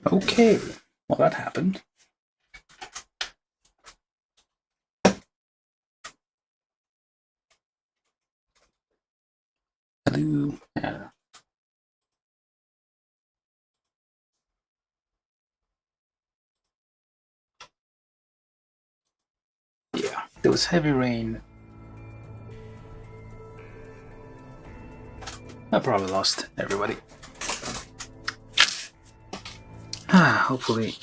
Okay, well that happened. Hello. Yeah, there was heavy rain. I probably lost everybody. Hopefully.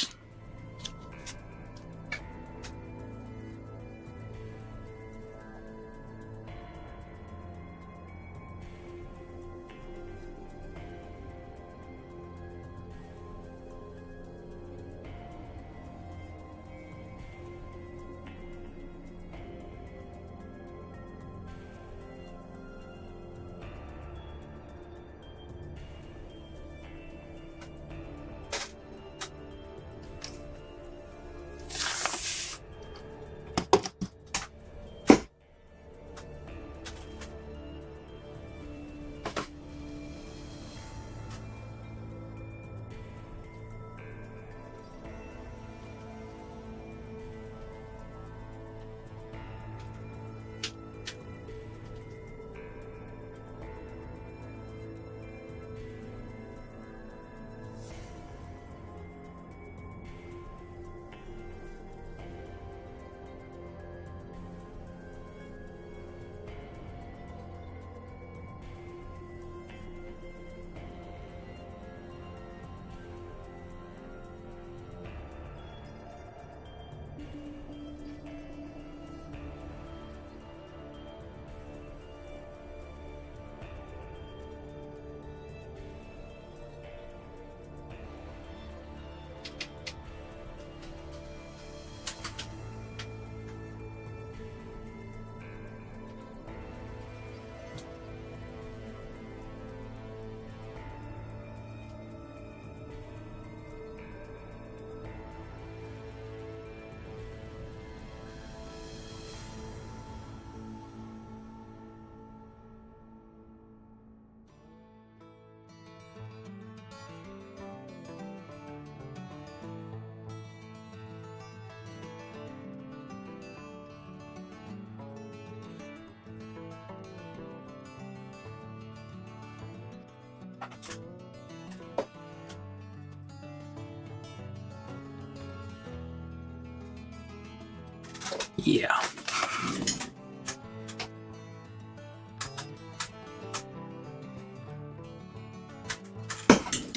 Yeah.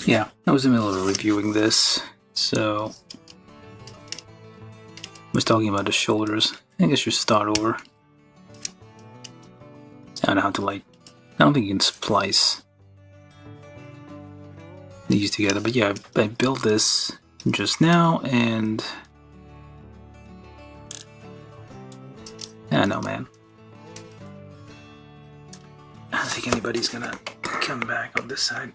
Yeah, I was in the middle of reviewing this, so I was talking about the shoulders. I guess you start over. I don't know how to I don't think you can splice these together, but yeah, I built this just now, and I don't know, man. I don't think anybody's gonna come back on this side.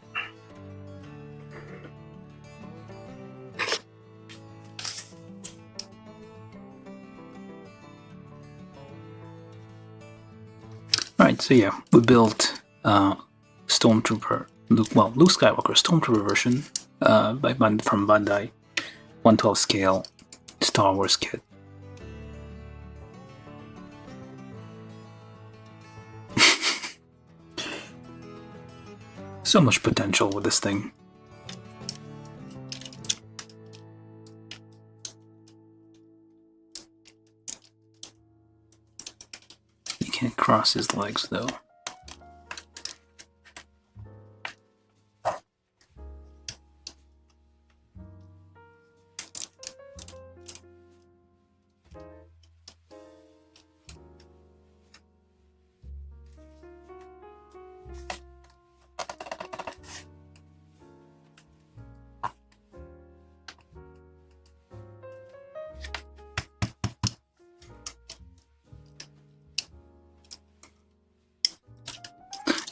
Alright, so yeah, we built Stormtrooper, Luke Skywalker Stormtrooper version from Bandai, 1/12 scale Star Wars kit. So much potential with this thing. You can't cross his legs though.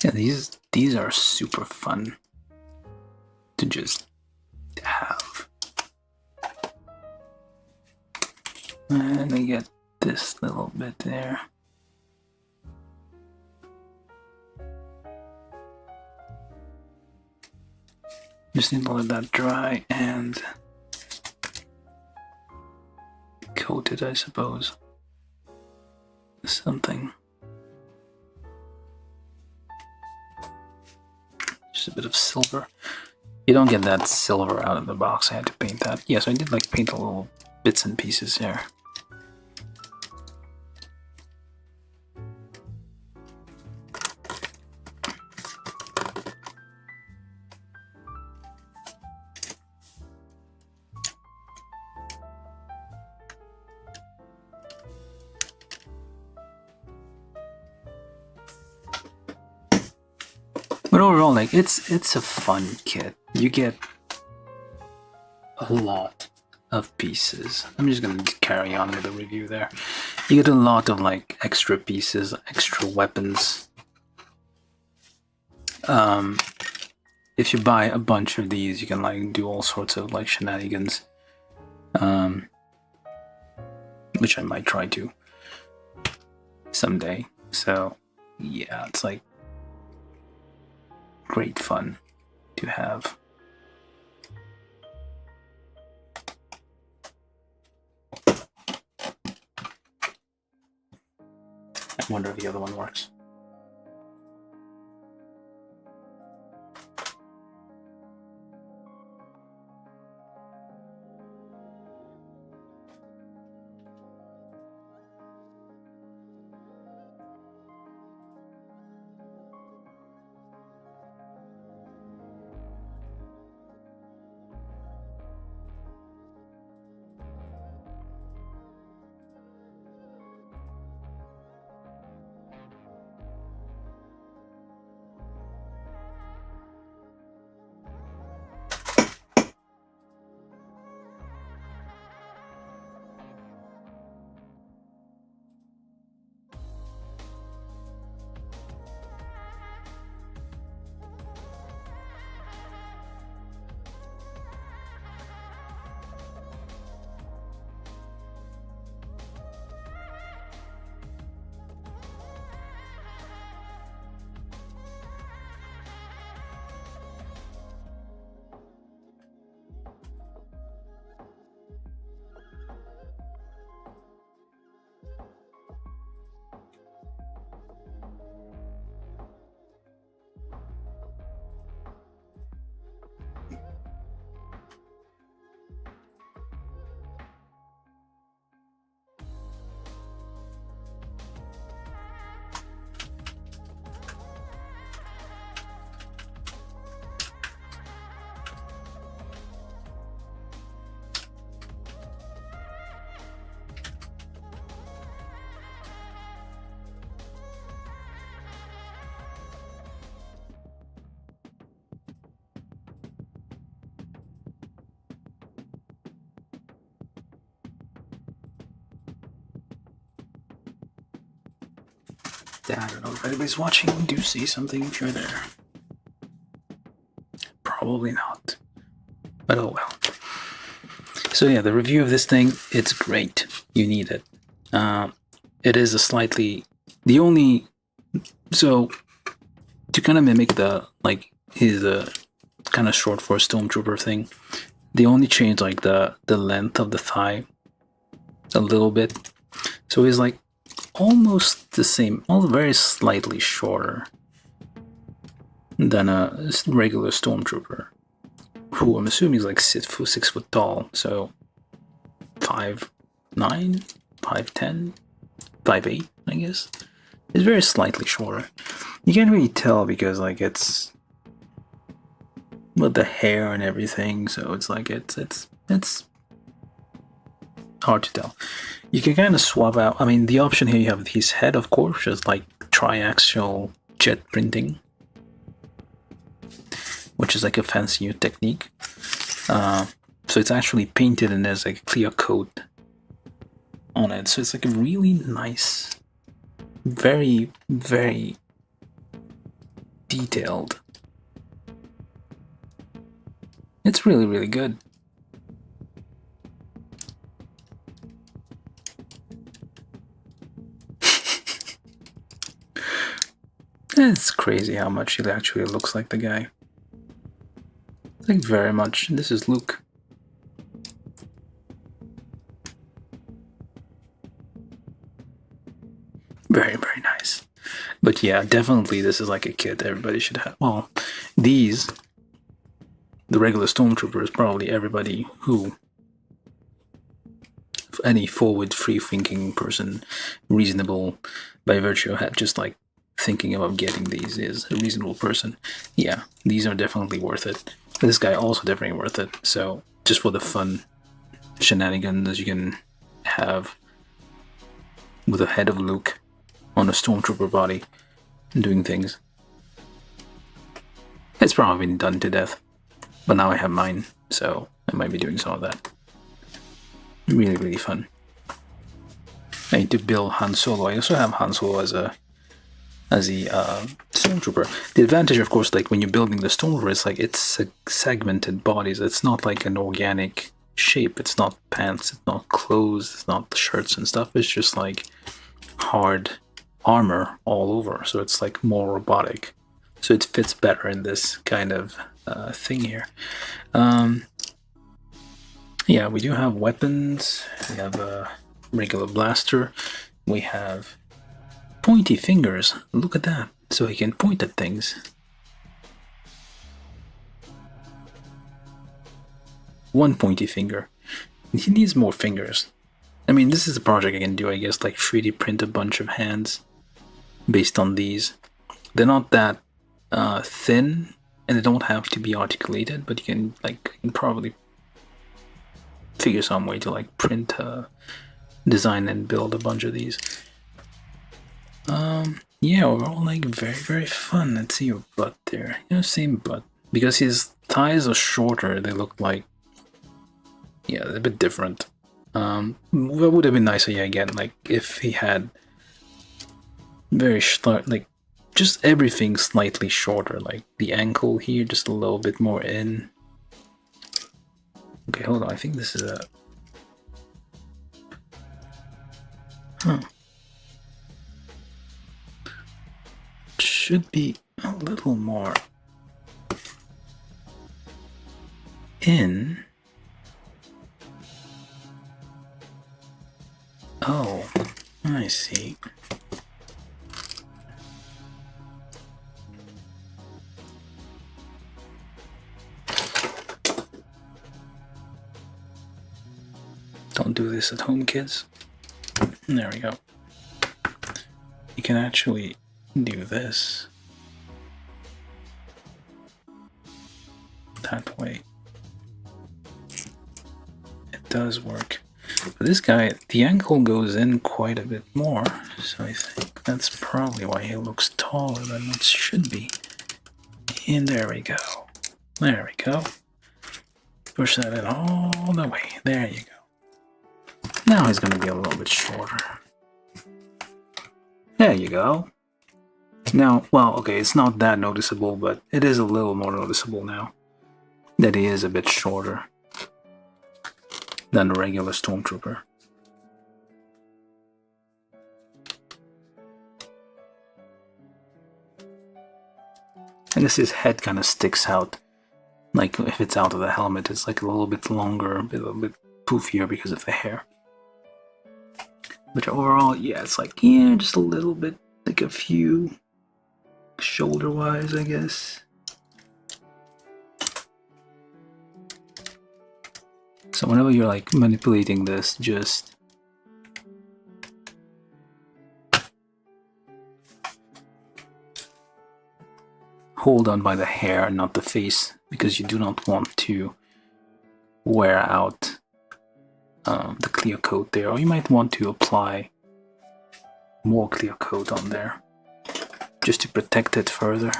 Yeah, these are super fun to just have. And I get this little bit there. Just need to let that dry and coat it, I suppose. Something. Just a bit of silver. You don't get that silver out of the box. I had to paint that. Yes, I did like paint a little bits and pieces here. But overall, like it's a fun kit. You get a lot of pieces. I'm just gonna carry on with the review there. You get a lot of like extra pieces, extra weapons. If you buy a bunch of these, you can like do all sorts of like shenanigans, which I might try to someday. So yeah, it's like great fun to have. I wonder if the other one works. I don't know if anybody's watching. Do say something if you're there. Probably not. But oh well. So yeah, the review of this thing, it's great. You need it. It is a slightly... The only... So, to kind of mimic the, like, his kind of short for a Stormtrooper thing, they only change, like, the length of the thigh a little bit. So he's, like, almost the same, although very slightly shorter than a regular Stormtrooper, who I'm assuming is like 6 foot tall, so 5'9", 5'10", 5'8", I guess. It's very slightly shorter. You can't really tell because like it's with the hair and everything, so it's like it's hard to tell. You can kind of swap out. I mean, the option here, you have his head, of course, which is like triaxial jet printing, which is like a fancy new technique. So it's actually painted and there's like a clear coat on it. So it's like a really nice, very, very detailed. It's really, really good. It's crazy how much he actually looks like the guy. Thank you very much. This is Luke. Very, very nice. But yeah, definitely this is like a kit everybody should have. Well, these, the regular Stormtroopers, probably everybody who, any forward, free-thinking person, reasonable by virtue of just like thinking about getting these is a reasonable person. Yeah, these are definitely worth it. This guy also definitely worth it. So just for the fun shenanigans you can have with the head of Luke on a Stormtrooper body doing things. It's probably been done to death, but now I have mine, so I might be doing some of that. Really, really fun. I need to build Han Solo. I also have Han Solo as a Stormtrooper. The advantage, of course, like when you're building the Stormtrooper, it's like it's segmented bodies. It's not like an organic shape. It's not pants. It's not clothes. It's not shirts and stuff. It's just like hard armor all over. So it's like more robotic. So it fits better in this kind of thing here. Yeah, we do have weapons. We have a regular blaster. We have pointy fingers. Look at that. So he can point at things. One pointy finger. He needs more fingers. I mean, this is a project I can do, I guess, like 3D print a bunch of hands based on these. They're not that thin, and they don't have to be articulated, but you can probably figure some way to like print, design, and build a bunch of these. Yeah, overall, like very, very fun. Let's see your butt there. You know, same butt. Because his thighs are shorter, they look like, yeah, they're a bit different. What would have been nicer, yeah, again, like if he had very like just everything slightly shorter, like the ankle here just a little bit more in. Okay, hold on, I think this is a... Huh. It should be a little more in. Oh, I see. Don't do this at home, kids. There we go. You can actually do this that way. It does work. But this guy, the ankle goes in quite a bit more, so I think that's probably why he looks taller than it should be. And there we go. There we go. Push that in all the way. There you go. Now he's going to be a little bit shorter. There you go. Now, well, okay, it's not that noticeable, but it is a little more noticeable now that he is a bit shorter than the regular Stormtrooper. I guess his head kind of sticks out. Like if it's out of the helmet, it's like a little bit longer, a little bit poofier because of the hair. But overall, yeah, it's like, yeah, just a little bit, like a few shoulder-wise, I guess. So whenever you're like manipulating this, just hold on by the hair, not the face, because you do not want to wear out the clear coat there, or you might want to apply more clear coat on there just to protect it further.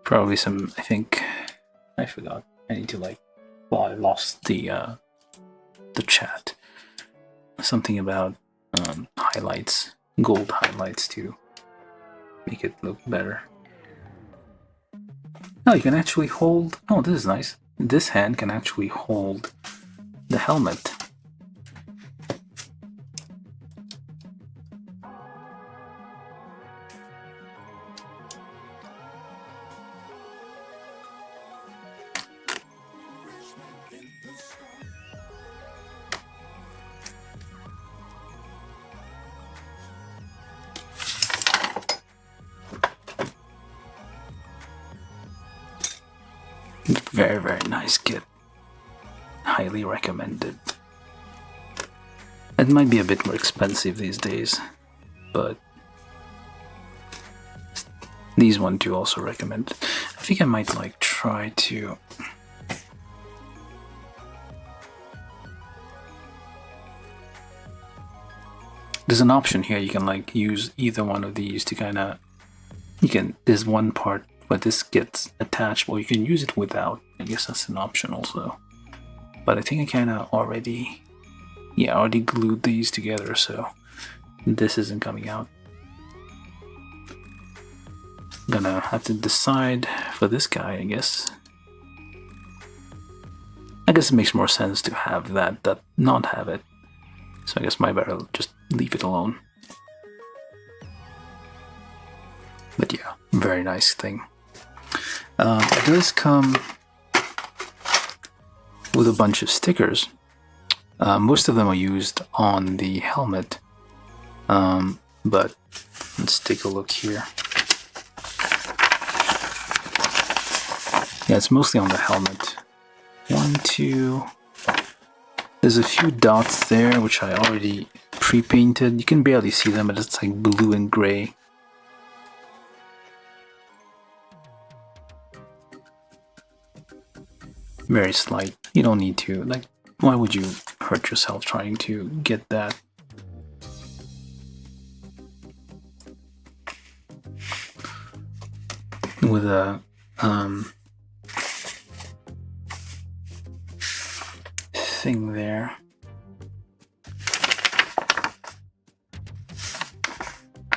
Probably some, I think, I forgot. I need to like, well, I lost the chat. Something about highlights, gold highlights to make it look better. Oh, you can actually hold... Oh, this is nice. This hand can actually hold the helmet. Very, very nice kit. Highly recommended. It might be a bit more expensive these days, but these one too also recommended. I think I might like try to there's an option here, you can like use either one of these to kind of, there's one part where this gets attached, or you can use it without. I guess that's an option also. But I think I kind of already glued these together, so this isn't coming out. I'm gonna have to decide for this guy, I guess. I guess it makes more sense to have that not have it. So I guess might better just leave it alone. But yeah, very nice thing. It does come with a bunch of stickers. Most of them are used on the helmet, but let's take a look here. Yeah, it's mostly on the helmet. 1, 2. There's a few dots there which I already pre-painted. You can barely see them, but it's like blue and gray. Very slight. You don't need to, like, why would you hurt yourself trying to get that? With a thing there.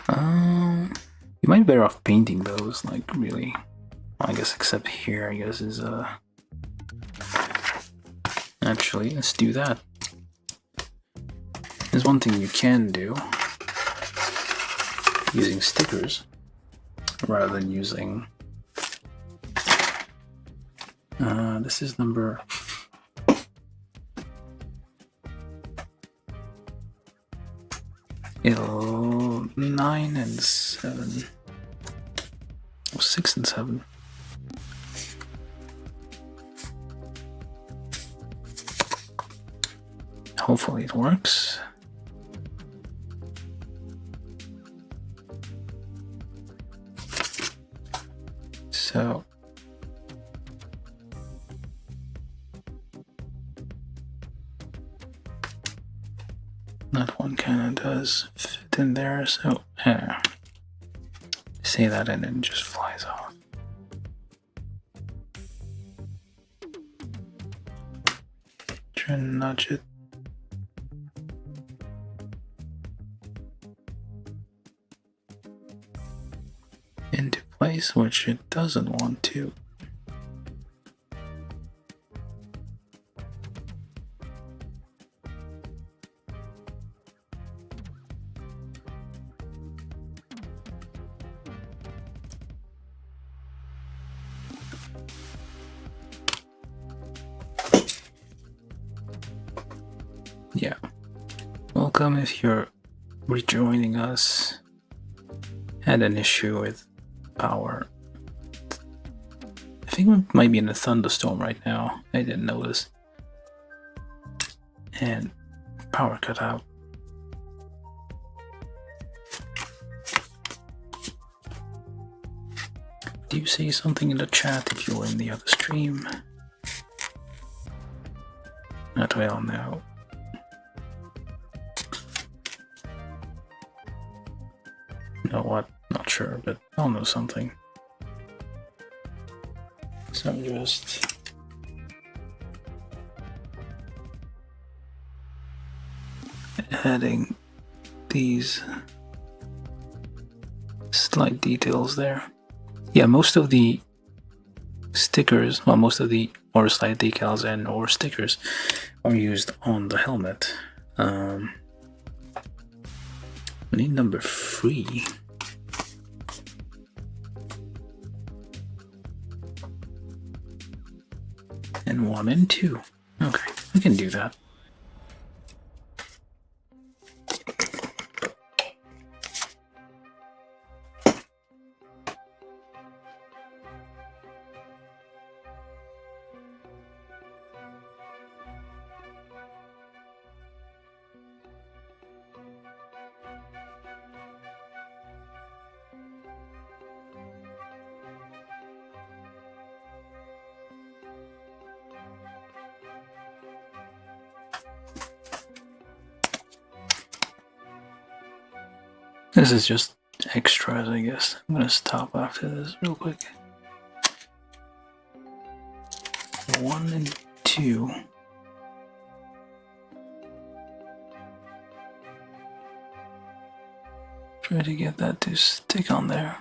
You might be better off painting those, like, really. I guess except here, I guess is actually, let's do that. There's one thing you can do using stickers rather than using this is number 9 and 7. Oh, 6 and 7. Hopefully it works. So that one kind of does fit in there, so say that and then it just flies off. Try and nudge it. Into place, which it doesn't want to. Yeah. Welcome if you're rejoining us. Had an issue with power. I think it might be in a thunderstorm right now. I didn't notice. And power cut out. Do you say something in the chat if you were in the other stream? Not well now. You know what? Not sure, but I'll know something. So I'm just adding these slight details there. Yeah, most of the stickers, well, most of the or slight decals and or stickers are used on the helmet. We need number 3. And 1 and 2. Okay, we can do that. This is just extras, I guess. I'm gonna stop after this real quick. 1 and 2. Try to get that to stick on there.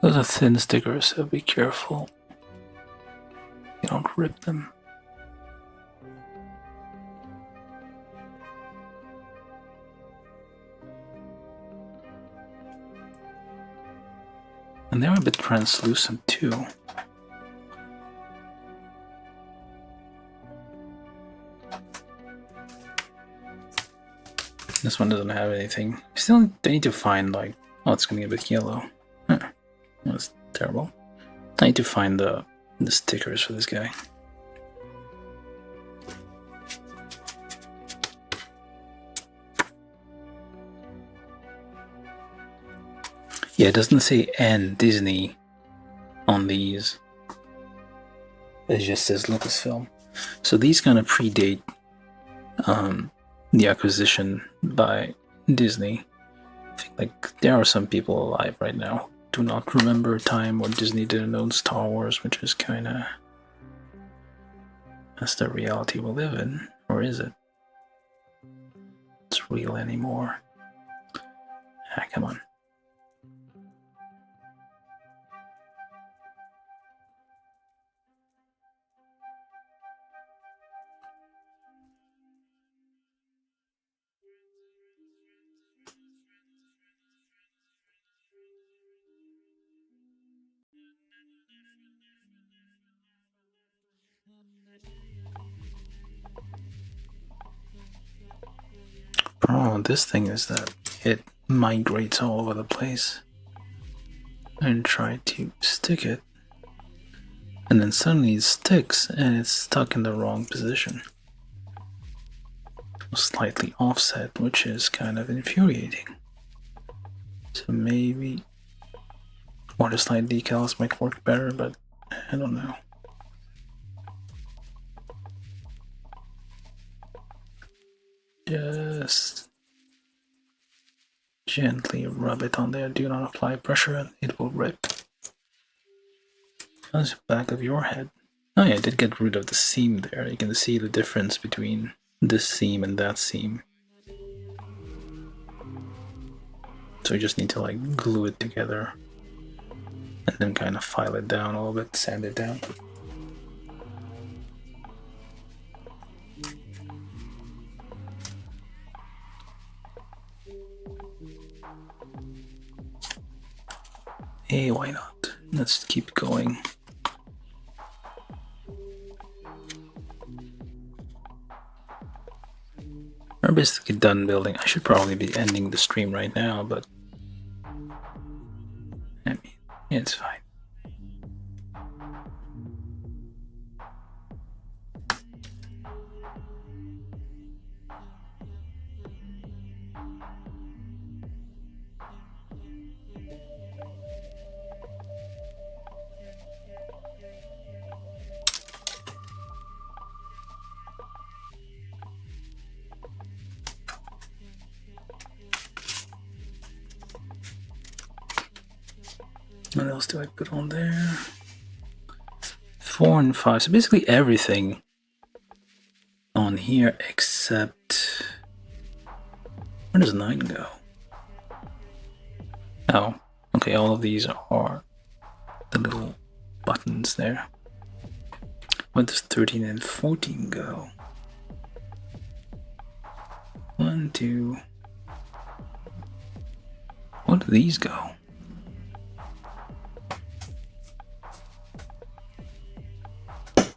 Those are thin stickers, so be careful. You don't rip them. And they're a bit translucent too. This one doesn't have anything. Still, they need to find like, oh, it's gonna get a bit yellow. Huh. That's terrible. I need to find the stickers for this guy. Yeah, it doesn't say N Disney on these. It just says Lucasfilm. So these kind of predate the acquisition by Disney. I think like there are some people alive right now who do not remember a time where Disney didn't own Star Wars, which is kind of, that's the reality we live in, or is it? It's real anymore? Ah, come on. Problem with this thing is that it migrates all over the place. And try to stick it, and then suddenly it sticks and it's stuck in the wrong position. Slightly offset, which is kind of infuriating. So maybe water slide decals might work better, but I don't know. Just gently rub it on there. Do not apply pressure and it will rip. How's the back of your head? Oh yeah, I did get rid of the seam there. You can see the difference between this seam and that seam. So you just need to like glue it together and then kind of file it down a little bit, sand it down. Hey, why not? Let's keep going. We're basically done building. I should probably be ending the stream right now, but I mean, it's fine. What else do I put on there? 4 and 5. So basically everything on here except... Where does 9 go? Oh, okay, all of these are the little buttons there. Where does 13 and 14 go? 1, 2... Where do these go?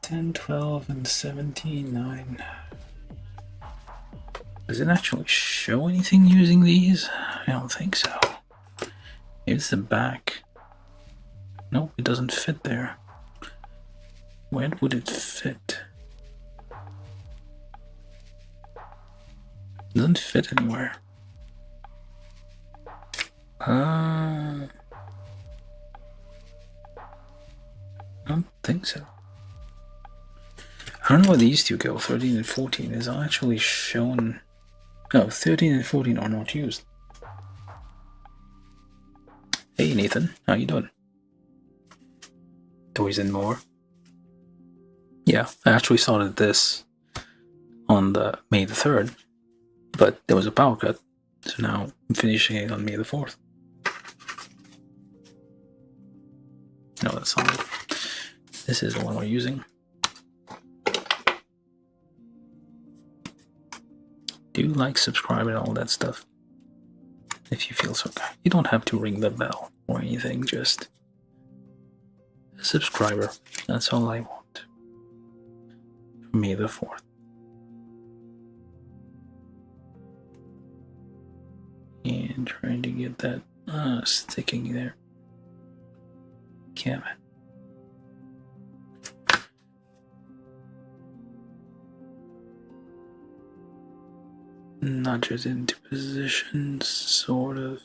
$10, $12, and $17, $9. Does it actually show anything using these? I don't think so. Maybe it's the back. Nope, it doesn't fit there. Where would it fit? Doesn't fit anywhere. I don't think so. I don't know where these two go. 13 and 14 is actually shown. No, 13 and 14 are not used. Hey Nathan, how you doing? Toys and more. Yeah, I actually started this on the May the 3rd, but there was a power cut, so now I'm finishing it on May the 4th. No, that's not it. This is the one we're using. Do like, subscribe, and all that stuff. If you feel so kind. You don't have to ring the bell or anything, just a subscriber. That's all I want. For May the 4th. And trying to get that sticking there. Damn it. Nudges into position, sort of.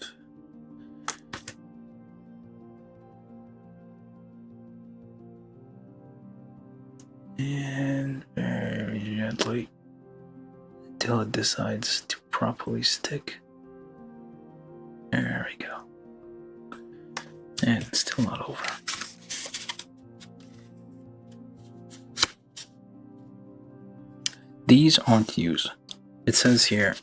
And very gently until it decides to properly stick. There we go. And it's still not over. These aren't used. It says here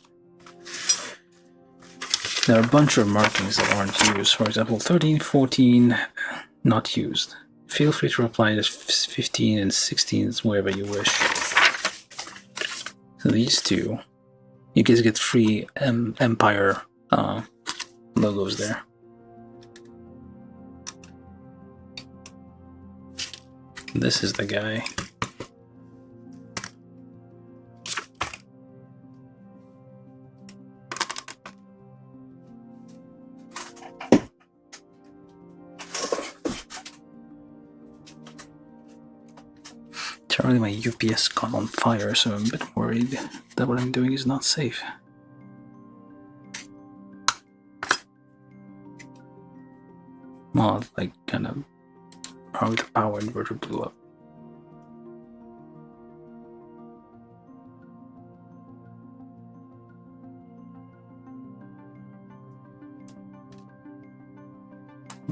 there are a bunch of markings that aren't used. For example, 13, 14, not used. Feel free to apply this 15 and 16 wherever you wish. So these two, you guys get free Empire logos there. This is the guy. Apparently my UPS got on fire, so I'm a bit worried that what I'm doing is not safe. Well, like, kind of, probably the power inverter blew up.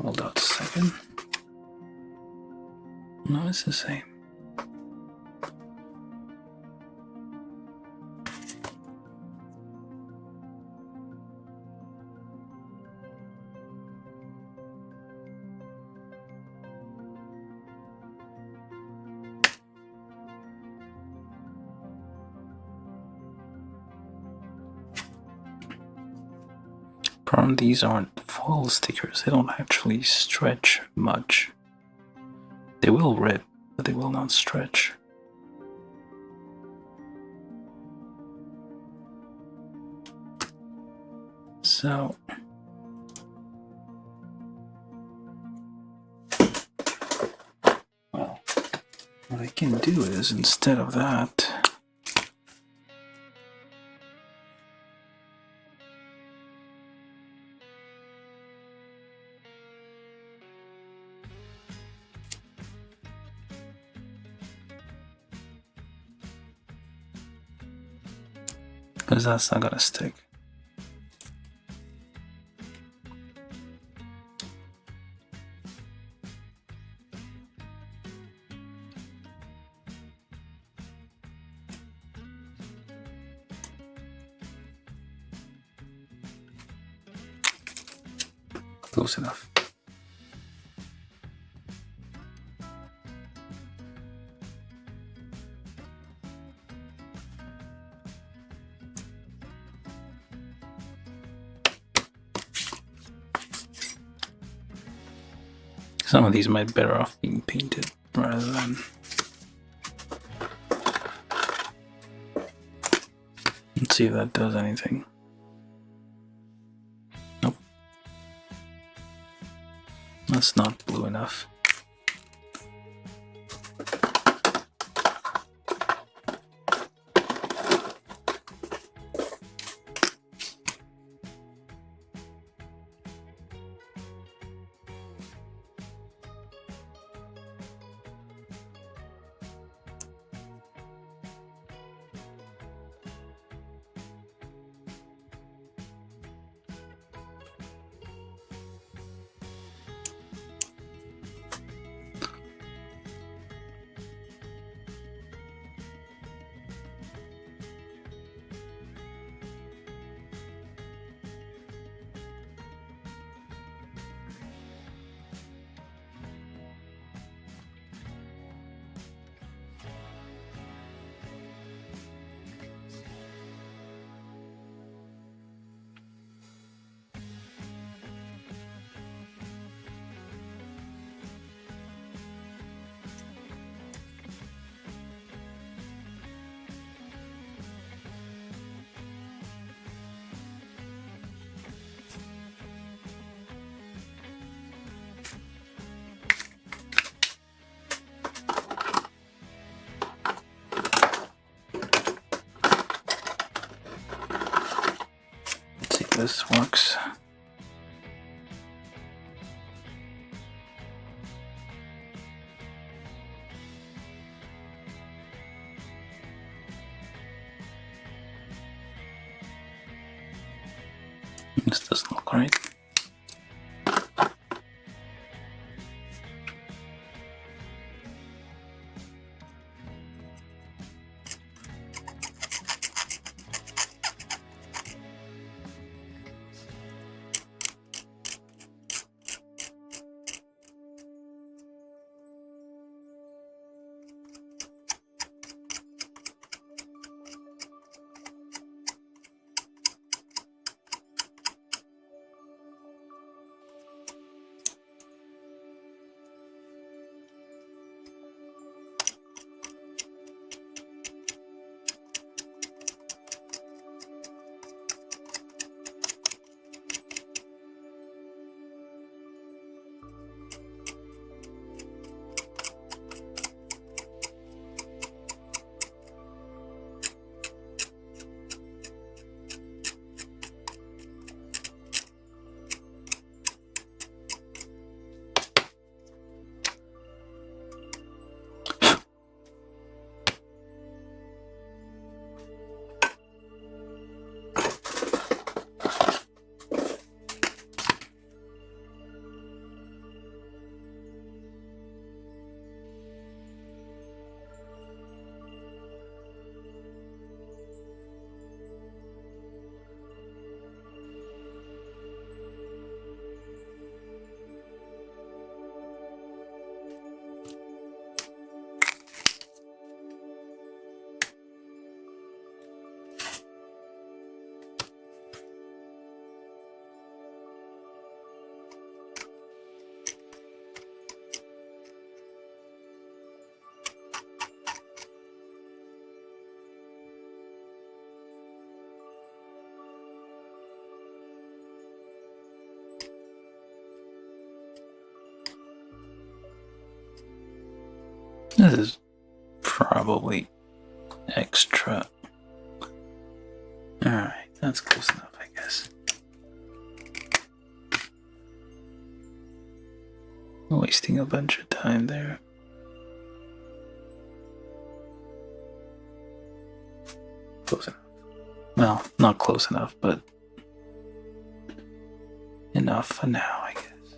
Hold on a second. No, it's the same. Problem, these aren't foil stickers. They don't actually stretch much. They will rip, but they will not stretch. So well, what I can do is, instead of that, because that's not gonna stick. Close enough. Some of these might be better off being painted rather than. Let's see if that does anything. Nope. That's not blue enough. works. This doesn't look right. This is probably extra. Alright, that's close enough, I guess. Wasting a bunch of time there. Close enough. Well, not close enough, but enough for now, I guess.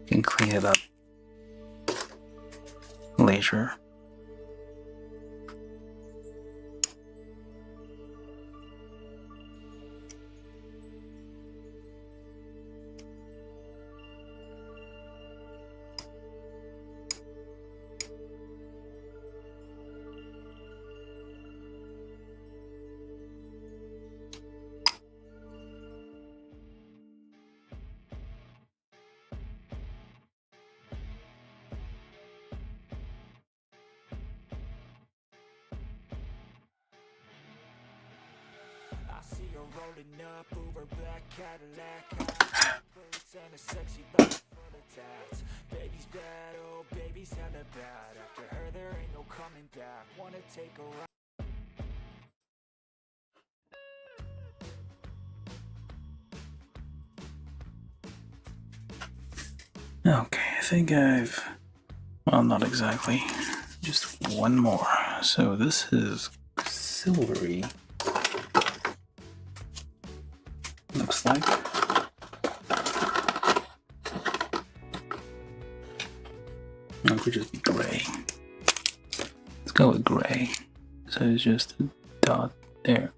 Can clean it up later. Rolling up over black Cadillac, boots and a sexy body full of tats. Baby's bad, oh baby's hella bad. After her there ain't no coming back. Wanna take a ride. Okay, I think well, not exactly. Just one more. So this is silvery. Looks like. No, it could just be gray. Let's go with gray. So it's just a dot there.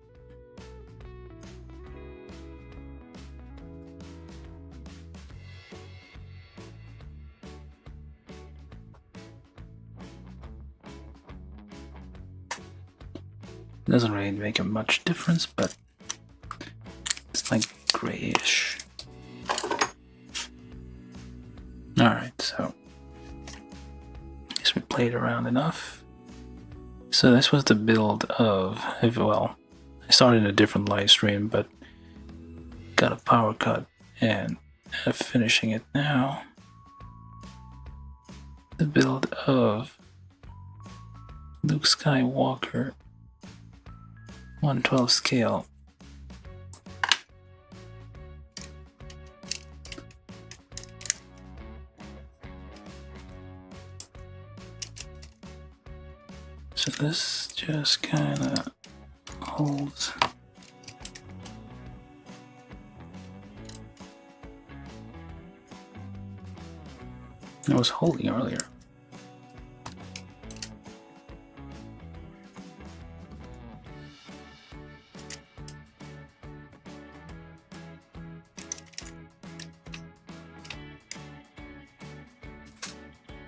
Doesn't really make a much difference, but it's like grayish. Alright, so I guess we played around enough. So this was the build of, well, I started a different live stream, but got a power cut and finishing it now. The build of Luke Skywalker 1/12 scale So this just kind of holds. I was holding earlier.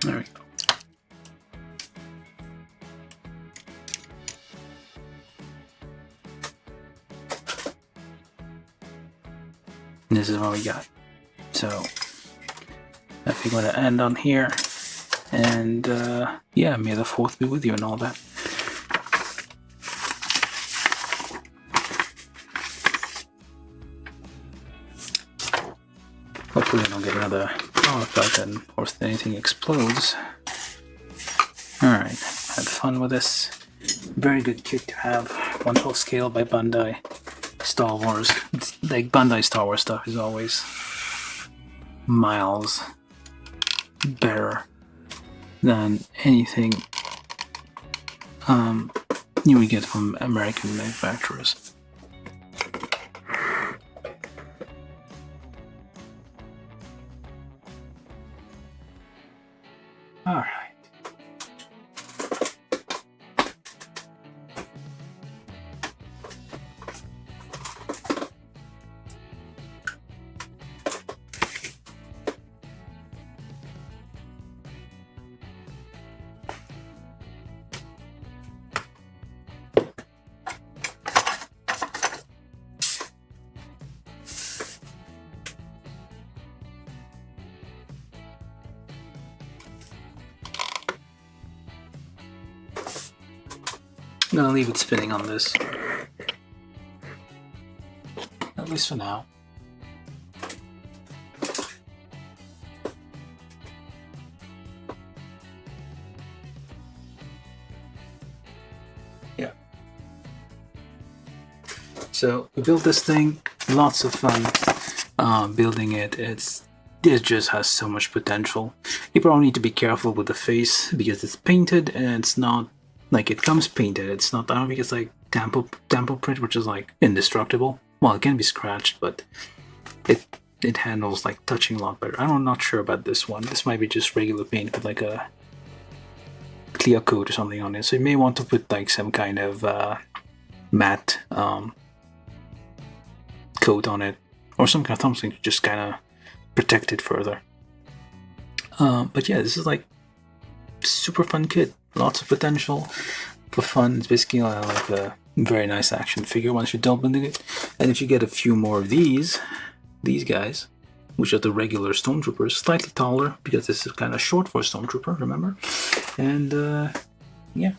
There we go. And this is what we got. So I think we're gonna end on here. And yeah, may the 4th be with you and all that. Hopefully I don't get another power cut and or if anything explodes. Alright, had fun with this. Very good kit to have. 1/12 scale by Bandai. Star Wars. It's like Bandai Star Wars stuff is always miles better than anything you would get from American manufacturers. Alright. I'm gonna leave it spinning on this. At least for now. Yeah. So we built this thing, lots of fun building it. It just has so much potential. You probably need to be careful with the face because it's painted and it's not like it comes painted. It's not, I don't think it's like tampo print, which is like indestructible. Well, it can be scratched, but it handles like touching a lot better. I'm not sure about this one. This might be just regular paint with like a clear coat or something on it. So you may want to put like some kind of matte coat on it or some kind of something to just kind of protect it further. But yeah, this is like super fun kit. Lots of potential for fun. It's basically like a very nice action figure once you're done building it. And if you get a few more of these guys, which are the regular Stormtroopers, slightly taller because this is kind of short for a Stormtrooper, remember? And yeah,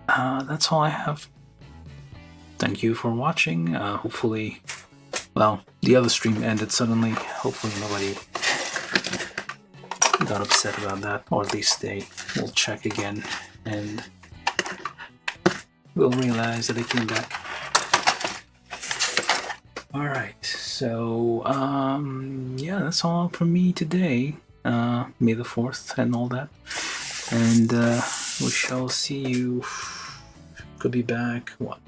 that's all I have. Thank you for watching. Hopefully, well, the other stream ended suddenly. Hopefully nobody got upset about that, or at least they will check again and will realize that I came back. Alright, so yeah, that's all from me today. May the 4th and all that. And we shall see you. Could be back, what,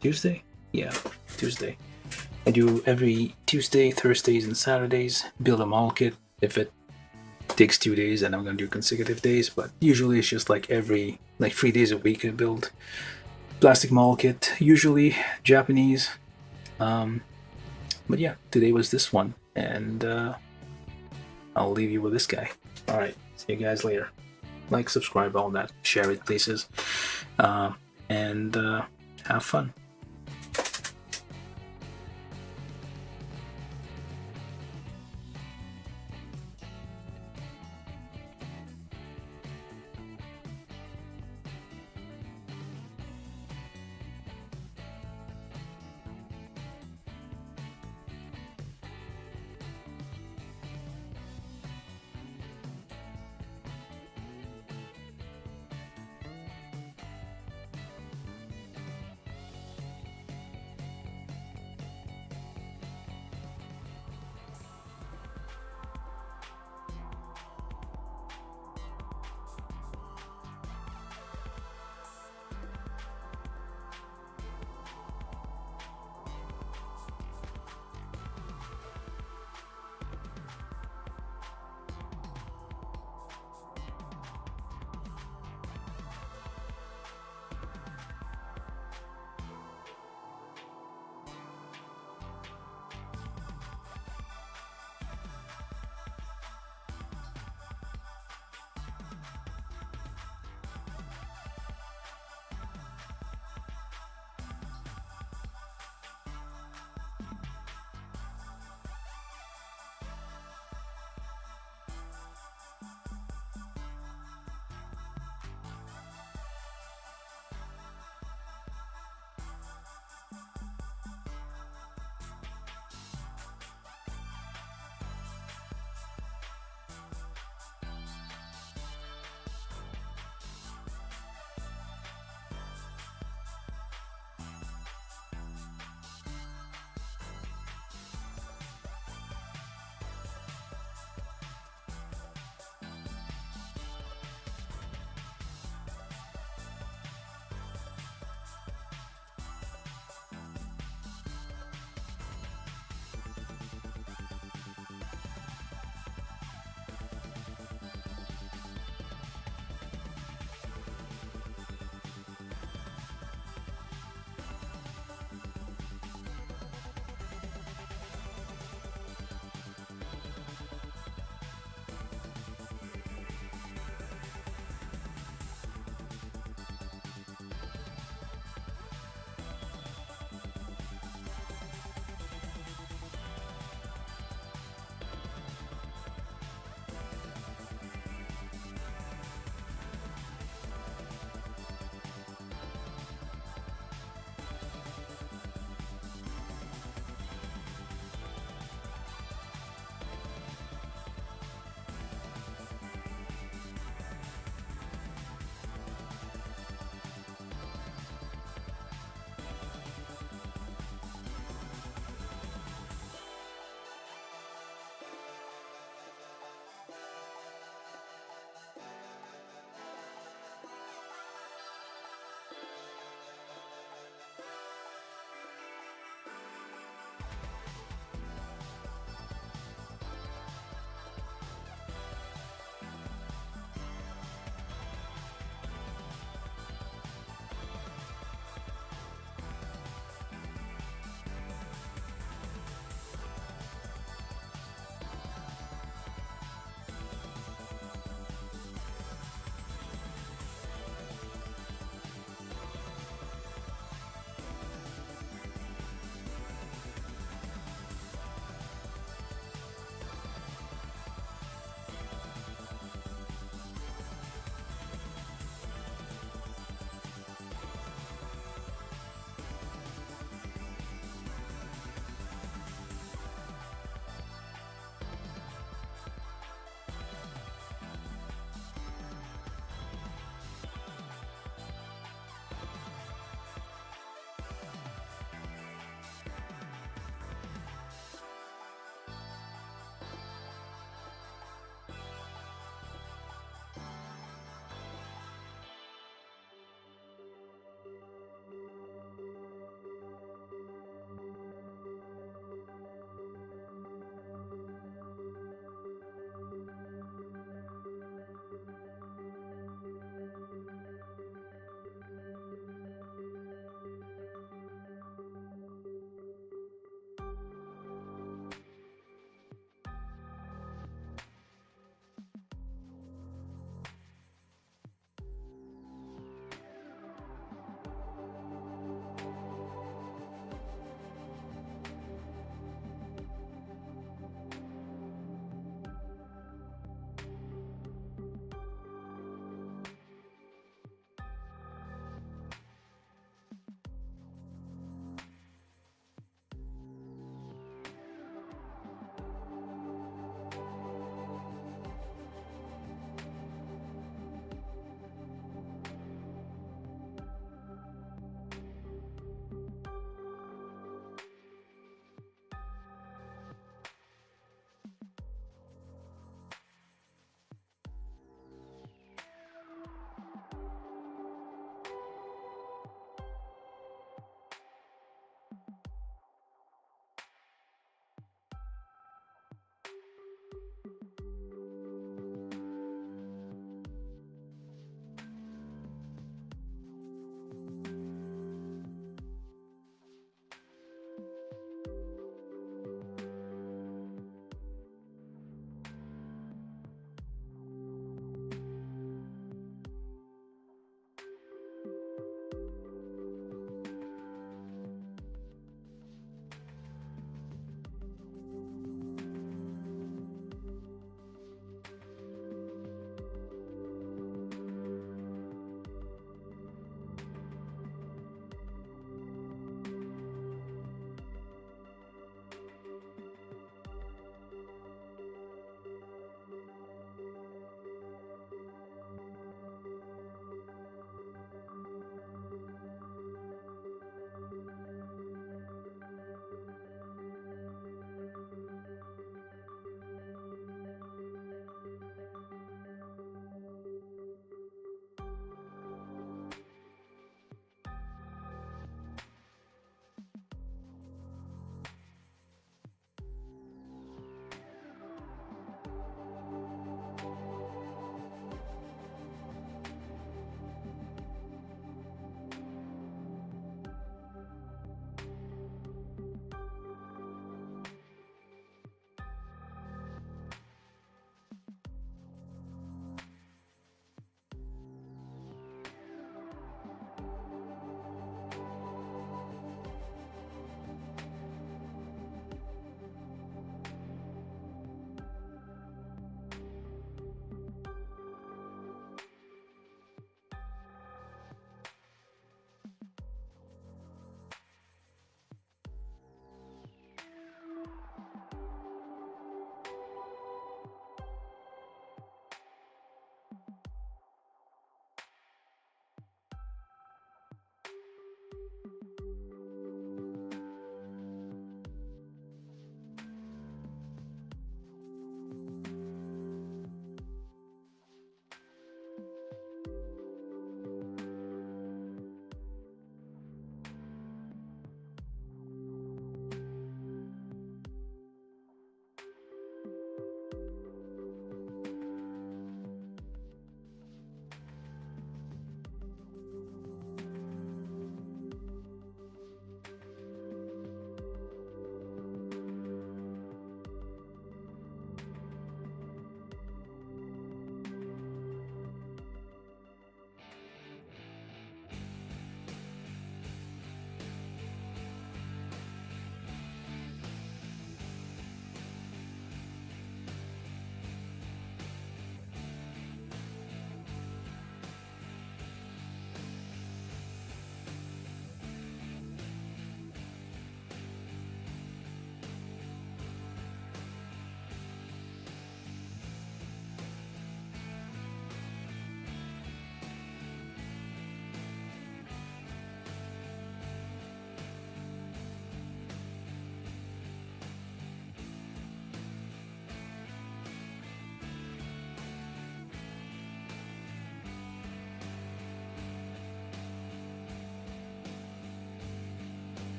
Tuesday? Yeah, Tuesday. I do every Tuesday, Thursdays, and Saturdays. Build a model kit. If it takes 2 days, and I'm gonna do consecutive days, but usually it's just like every 3 days a week I build plastic model kit, usually Japanese. But yeah, today was this one, and I'll leave you with this guy. Alright, see you guys later. Like, subscribe, all that, share it places, and have fun.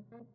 Thank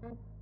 you.